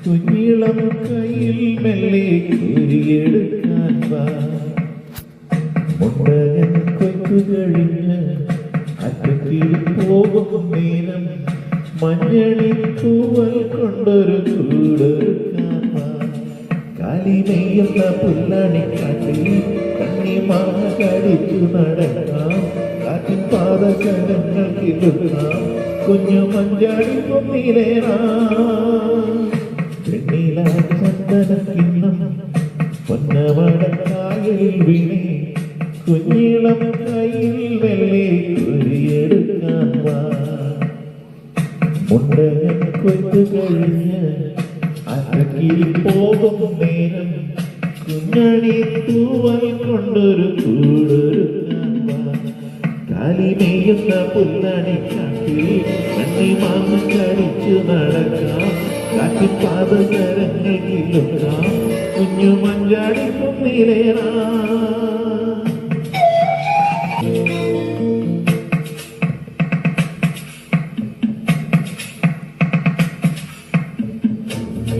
കുഞ്ഞിളം കയ്യിൽ മെല്ലെ കുരിയെടുക്കാൻ വാ മുണ്ടകൻ കൊയ്ത്തു കഴിഞ്ഞ് അറ്റത്തിൽ പോകും നേരം മഞ്ഞളി തൂവൽ കൊണ്ടൊരു ചൂടൊരുക്കാൻ വാ കാലിമെയ്യുന്ന പുല്ലണിക്കാട്ടിൽ കണ്ണിമാങ്ങ കടിച്ചു നടക്കാം കാറ്റിൻ പാദസരങ്ങൾ കിളുക്കാം കുഞ്ഞു മഞ്ചാടി കൊന്നിലേറാം വെണ്ണില ചന്ദനക്കിണ്ണം പൊന്നമടക്കായിൽ വീണേ കുഞ്ഞിളം കയ്യിൽ വെള്ളി കുരിയെടുക്കാൻ വാ മുണ്ടകൻ കൊയ്ത്തു കഴിഞ്ഞ് അരക്കിൽ പോകും നേരം കുഞ്ഞണി തൂവൽ കൊണ്ടൊരു ചൂടൊരുക്കാൻ വാ കാലിമെയ്യുന്ന പുല്ലണി കാട്ടിൽ കണ്ണിമാങ്ങ കടിച്ചു നടക്കാം കാറ്റി പാദസരങ്ങൾ കിളുക്കാം കുഞ്ഞു മഞ്ചാടി കുന്നിലേറാം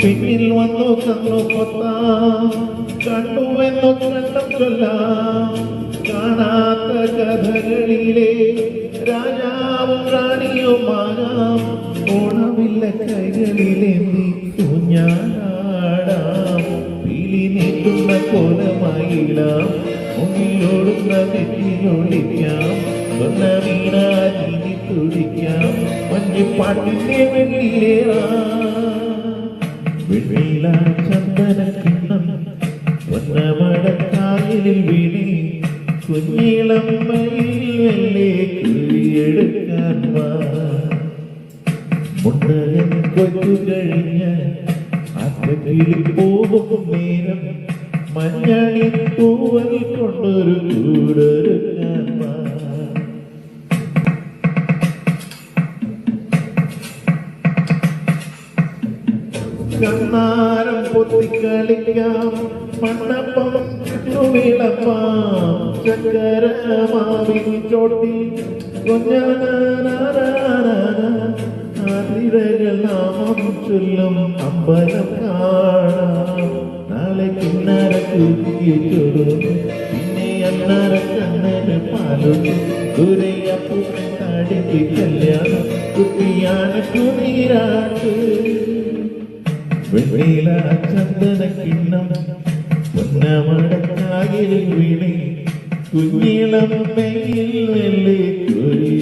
പിന്നിൽ വന്നു കന്നു കൊത്താം കണ്ടുവെന്നു കണ്ടം ചൊല്ലാം കാണാത്ത കഥകളിലെ രാജാവും റാണിയുമാകാം ഓണമില്ല കൈകളിലേന്തി ഊഞ്ഞാലാടാം പീലി നീട്ടുന്ന കോലമായിടാം മുന്നിലോടുന്ന നെറ്റിലൊളിക്കാം സ്വർണ്ണ വീണാതിനി തുടിക്കാം മഞ്ഞപ്പാട്ടിന്റെ വെള്ളിലേറാം വെണ്ണില ചന്ദനക്കിണ്ണം പൊന്നമടക്കായലിൽ വീണേ കുഞ്ഞിളം മയിൽ വെള്ളി കുരിയെടുക്കാൻ വാ മുണ്ടകൻ കൊയ്ത്തു കഴിഞ്ഞ് അറ്റക്കിൽ പോകും നേരം മഞ്ഞളി തൂവൽ കൊണ്ടൊരു ചൂടൊരുക്കാൻ വാ കണ്ണാരം പൊത്തിക്കളിക്കാം മണ്ണപ്പം ചുറ്റുവിളപ്പാം ചക്കര മാവിൻ ചോട്ടി കൊഞ്ഞാതിരകൾ നാമം ചൊല്ലും അമ്പലം കാണാം നാളെ കിണ്ണര കുത്തിയൊരു പിന്നെ അന്നര കണ്ണന് പാലും ദുരയപ്പൂപ്പൻ താടിക്ക് കല്യാണം കുട്ടിയാണ് കുതിരാട്ട് വെണ്ണില ചന്ദനക്കിണ്ണം പൊന്നമടക്കായലിൽ വീണേ കുഞ്ഞിളം മെയിൽ വെള്ളി കുരി